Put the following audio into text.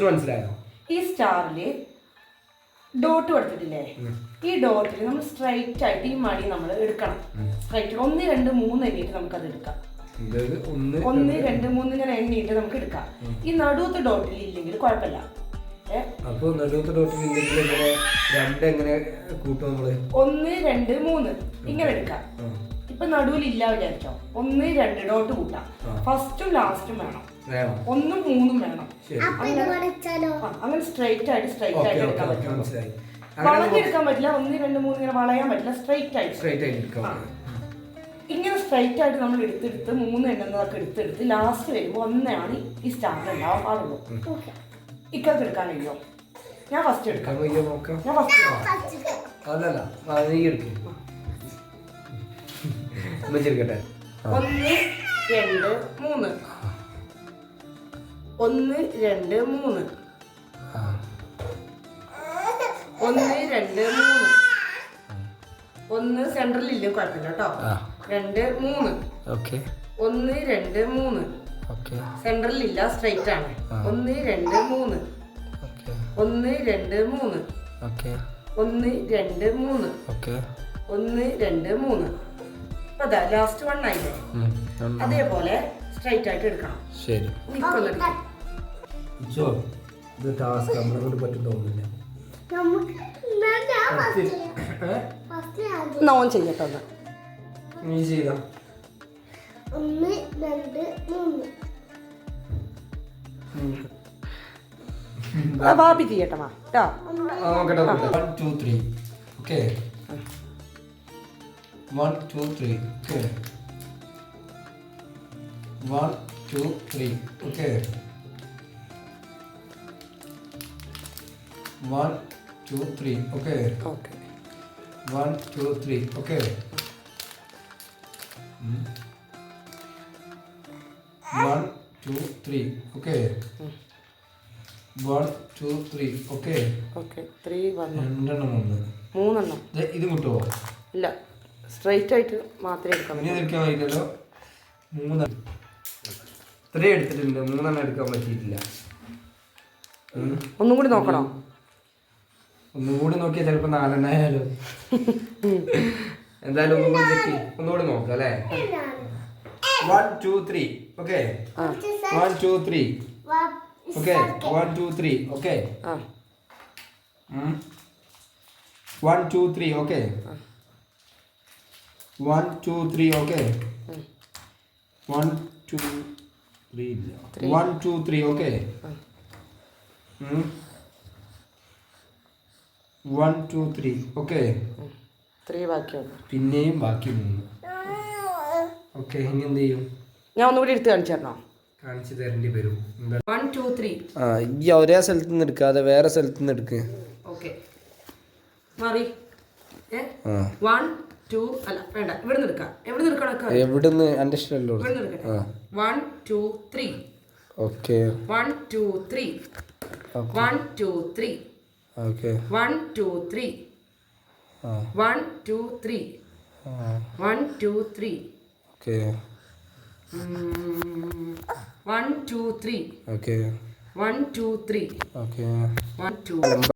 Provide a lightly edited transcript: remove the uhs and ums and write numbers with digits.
മനസ്സിലായോ? ഈ സ്റ്റാറില് ഡോട്ട് കൊടുത്തിട്ടില്ലേ? ഈ ഡോട്ടിൽ നമ്മൾ സ്ട്രൈറ്റ് ആയിട്ട് ഈ മണി നമ്മൾ എടുക്കണം. സ്ട്രൈറ്റ് 1 2 3 എണ്ണിട്ട് നമുക്കത് എടുക്കാം. 1 2 3 ഇങ്ങനെ എണ്ണിട്ട് നമുക്ക് എടുക്കാം. ഈ നടുവത്തെ ഡോട്ടിൽ ഇല്ലെങ്കിൽ കുഴപ്പമില്ല. അപ്പൊ നടുവത്തെ ഡോട്ടിൽ ഇല്ലെങ്കിൽ 1 2 3 ഇങ്ങനെ എടുക്കാം. ഇപ്പൊ നടുവിൽ ഇല്ല വിചാരിച്ചോ, 1 2 ഡോട്ട് കൂട്ടാം. ഫസ്റ്റും ലാസ്റ്റും വേണം, 1 3 വേണം. അങ്ങനെ സ്ട്രൈറ്റ് ആയിട്ട് എടുക്കാൻ പറ്റും. വളഞ്ഞെടുക്കാൻ പറ്റില്ല, 1 2 3 ഇങ്ങനെ വളയാൻ പറ്റില്ല. സ്ട്രൈറ്റ് ആയിട്ട് ഇങ്ങനെ സ്ട്രൈറ്റ് ആയിട്ട് നമ്മൾ എടുത്തെടുത്ത് 3 എണ്ണങ്ങളൊക്കെ എടുത്തെടുത്ത് ലാസ്റ്റ് വരുമ്പോൾ 1 ആണ് ഈ സ്റ്റാറിൽ ഉണ്ടാവാൻ പാടുള്ളൂ. ഇക്കൊക്കെ എടുക്കാൻ കഴിയോ? ഞാൻ ഫസ്റ്റ് എടുക്കാം. ഞാൻ ഫസ്റ്റ് 1 2 3 1 2 3 1 2 3 1 സെൻട്രലിൽ ഇല്ല കുഴപ്പമില്ല കേട്ടോ. 2 3 1 2 3 സെൻട്രലിൽ ഇല്ല, സ്ട്രൈറ്റ് ആണ്. 1 2 3 1 2 3 1 2 3 1 2 3. അതാ ലാസ്റ്റ് 1 ആയില്ലേ? അതേപോലെ സ്ട്രൈറ്റ് ആയിട്ട് എടുക്കണം. ശരി, ഇത് ടാസ്ക് നമ്മളെ കൊണ്ട് പറ്റുന്നില്ല. ഓൺ ചെയ്യട്ടോ. 1 2 3 ബാബി ചെയ്യട്ടെ. 1 2 3 okay. 1 2 3 okay. 1 2 3 okay. 1 2 3 okay. 1 2 3 okay. 1 2 3 okay. 1 2 3 okay. 3 1 3 ഇത് കിട്ടുമോ? ഇല്ല, സ്ട്രൈറ്റ് ആയിട്ട് മാത്രമേ എടുക്കാൻ കഴിയില്ലല്ലോ. 3 ഇത്രയും എടുത്തിട്ടുണ്ട്, 3 എടുക്കാൻ പറ്റിയിട്ടില്ല. ഒന്നും കൂടി നോക്കണോ? ഒന്നും കൂടി നോക്കിയാൽ ചിലപ്പോൾ 4 ആയാലോ. എന്തായാലും ഒന്നുകൂടി നോക്കാം അല്ലേ? 1 2 3 okay. 1 2 3 okay. 1 2 3 okay. 1 2 3 okay. 1 2 3 okay. 1 2 3 1 2 3 okay. 1 2 3 okay. 3 ബാക്കിയുണ്ട്, പിന്നെയും ബാക്കി 3. ഓക്കെ, ഇനി എന്ത് ചെയ്യും? ഞാൻ ഒന്നുകൂടി എടുത്ത് കാണിച്ചു തരണോ? കാണിച്ചു തരേണ്ടി വരും. 1 2 3 ഈ ഒരേ സ്ഥലത്ത് നിന്ന് എടുക്കാതെ വേറെ സ്ഥലത്ത് നിന്ന് എടുക്ക്. ഓക്കെ, മാറി. 1 2 അല്ല വേണ്ട, ഇവിടെ നിന്ന് എടുക്കാം. എവിടെ നിന്ന് എടുക്കണം? എവിടുന്ന് എൻ്റെ ഇഷ്ടമല്ലോ. 1 2 3 okay. 1 2 3 1 2 3 okay. 1 2 3 1 2 3 1 2 3 okay. 1 2 3 okay. 1 2 3 okay. 1 2